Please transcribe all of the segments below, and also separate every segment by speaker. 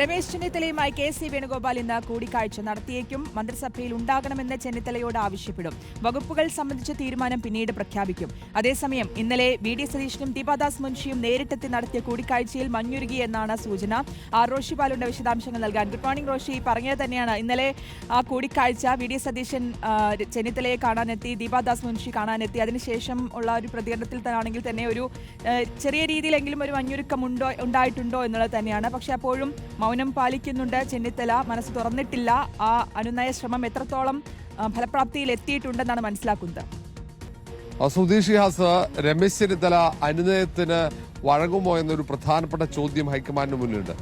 Speaker 1: Ramesh ചെന്നിത്തലയുമായി K C. Venugopal ഇന്ന് കൂടിക്കാഴ്ച നടത്തിയേക്കും. മന്ത്രിസഭയിൽ ഉണ്ടാകണമെന്ന് ചെന്നിത്തലയോട് ആവശ്യപ്പെടും. വകുപ്പുകൾ സംബന്ധിച്ച തീരുമാനം പിന്നീട് പ്രഖ്യാപിക്കും. അതേസമയം ഇന്നലെ വി.ഡി. സതീശനും ദീപാദാസ് മുൻഷിയും നേരിട്ടെത്തി നടത്തിയ കൂടിക്കാഴ്ചയിൽ മഞ്ഞുരുകി എന്നാണ് സൂചന. റോഷി ബാലുവിന്റെ വിശദാംശങ്ങൾ നൽകാൻ. Good morning Roshi. പറഞ്ഞത് തന്നെയാണ് ഇന്നലെ ആ കൂടിക്കാഴ്ച. വി.ഡി. സതീശൻ ചെന്നിത്തലയെ കാണാനെത്തി, ദീപാദാസ് മുൻഷി കാണാനെത്തി. അതിനുശേഷം ഉള്ള ഒരു പ്രതികരണത്തിൽ തന്നെയാണെങ്കിൽ തന്നെ ഒരു ചെറിയ രീതിയിലെങ്കിലും ഒരു മഞ്ഞുരുക്കം ഉണ്ടായിട്ടുണ്ടോ എന്നുള്ളത് തന്നെയാണ്. പക്ഷെ അപ്പോഴും മൗനം പാലിക്കുന്നുണ്ട് ചെന്നിത്തല. മനസ്സ് തുറന്നിട്ടില്ല. ആ അനുനയ ശ്രമം എത്രത്തോളം ഫലപ്രാപ്തിയിൽ എത്തിയിട്ടുണ്ടെന്നാണ് മനസ്സിലാക്കുന്നത്.
Speaker 2: രമേശ് ചെന്നിത്തല അനുനയത്തിന് വഴങ്ങുമോ എന്നൊരു പ്രധാനപ്പെട്ട ചോദ്യം ഹൈക്കമാൻഡിന് മുന്നിലുണ്ട്.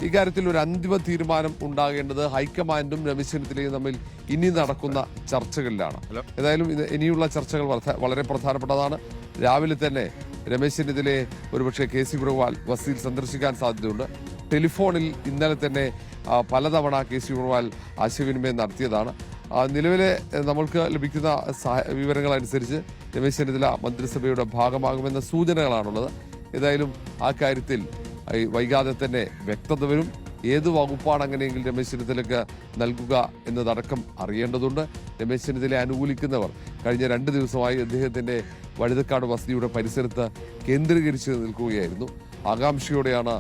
Speaker 2: ഇക്കാര്യത്തിൽ ഒരു അന്തിമ തീരുമാനം ഉണ്ടാകേണ്ടത് ഹൈക്കമാൻഡും രമേശ് ചെന്നിത്തലയും തമ്മിൽ ഇനി നടക്കുന്ന ചർച്ചകളിലാണ്. ഏതായാലും ഇനിയുള്ള ചർച്ചകൾ വളരെ പ്രധാനപ്പെട്ടതാണ്. രാവിലെ തന്നെ രമേശ് ചെന്നിത്തലയെ ഒരുപക്ഷെ കെ.സി. വേണുഗോപാൽ വസതിയിൽ സന്ദർശിക്കാൻ സാധ്യതയുണ്ട്. ടെലിഫോണിൽ ഇന്നലെ തന്നെ പലതവണ കെ.സി. വേണുഗോപാൽ ആശയവിനിമയം നടത്തിയതാണ്. നിലവിലെ നമ്മൾക്ക് ലഭിക്കുന്ന വിവരങ്ങളനുസരിച്ച് രമേശ് ചെന്നിത്തല മന്ത്രിസഭയുടെ ഭാഗമാകുമെന്ന സൂചനകളാണുള്ളത്. ഏതായാലും ആ കാര്യത്തിൽ വൈകാതെ തന്നെ വ്യക്തത വരും. ഏത് വകുപ്പാണ് അങ്ങനെയെങ്കിൽ രമേശ് ചെന്നിത്തലയ്ക്ക് നൽകുക എന്നതടക്കം അറിയേണ്ടതുണ്ട്. രമേശ് ചെന്നിത്തലയെ അനുകൂലിക്കുന്നവർ കഴിഞ്ഞ 2 ദിവസമായി അദ്ദേഹത്തിന്റെ വഴുതക്കാട് വസതിയുടെ പരിസരത്ത് കേന്ദ്രീകരിച്ച് നിൽക്കുകയായിരുന്നു. ആകാംക്ഷയോടെയാണ്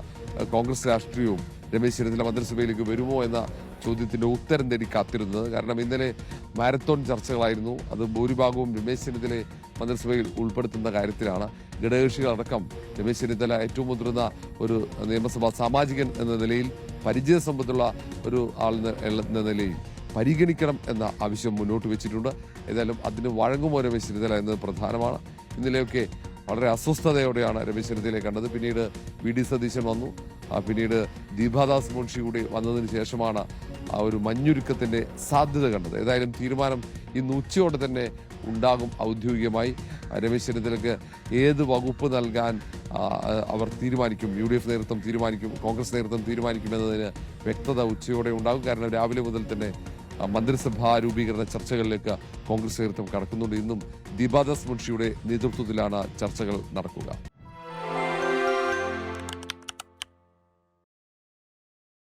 Speaker 2: കോൺഗ്രസ് രാഷ്ട്രീയവും രമേശ് ചെന്നിത്തല മന്ത്രിസഭയിലേക്ക് വരുമോ എന്ന ചോദ്യത്തിന്റെ ഉത്തരം തേടി കാത്തിരുന്നത്. കാരണം ഇന്നലെ മാരത്തോൺ ചർച്ചകളായിരുന്നു. അത് ഭൂരിഭാഗവും രമേശ് ചെന്നിത്തലയെ മന്ത്രിസഭയിൽ ഉൾപ്പെടുത്തുന്ന കാര്യത്തിലാണ്. ഘടകകക്ഷികളടക്കം രമേശ് ചെന്നിത്തല ഏറ്റവും മുതിർന്ന ഒരു നിയമസഭാ സാമാജികൻ എന്ന നിലയിൽ, പരിചയസമ്പത്തുള്ള ഒരു ആൾ എന്ന നിലയിൽ പരിഗണിക്കണം എന്ന ആവശ്യം മുന്നോട്ട് വെച്ചിട്ടുണ്ട്. ഏതായാലും അതിന് വഴങ്ങുമോ രമേശ് ചെന്നിത്തല എന്നത് പ്രധാനമാണ്. ഇന്നലെയൊക്കെ വളരെ അസ്വസ്ഥതയോടെയാണ് രമേശ് ചെന്നിത്തലയെ കണ്ടത്. പിന്നീട് വി.ഡി. സതീശൻ വന്നു. പിന്നീട് ദീപാദാസ് മുൻഷി കൂടി വന്നതിന് ശേഷമാണ് ആ ഒരു മഞ്ഞുരുക്കത്തിന്റെ സാധ്യത കണ്ടത്. ഏതായാലും തീരുമാനം ഇന്ന് ഉച്ചയോടെ തന്നെ ഉണ്ടാകും. ഔദ്യോഗികമായി രമേശ് ചെന്നിത്തലയ്ക്ക് ഏത് വകുപ്പ് നൽകാൻ അവർ തീരുമാനിക്കും, UDF നേതൃത്വം തീരുമാനിക്കും, കോൺഗ്രസ് നേതൃത്വം തീരുമാനിക്കുമെന്നതിന് വ്യക്തത ഉച്ചയോടെ ഉണ്ടാകും. കാരണം രാവിലെ മുതൽ തന്നെ മന്ത്രിസഭാ രൂപീകരണ ചർച്ചകളിലേക്ക് കോൺഗ്രസ് നേതൃത്വം കടക്കുന്നുണ്ട്. ഇന്നും ദീപാദാസ് മുൻഷിയുടെ നേതൃത്വത്തിലാണ് ചർച്ചകൾ നടക്കുക.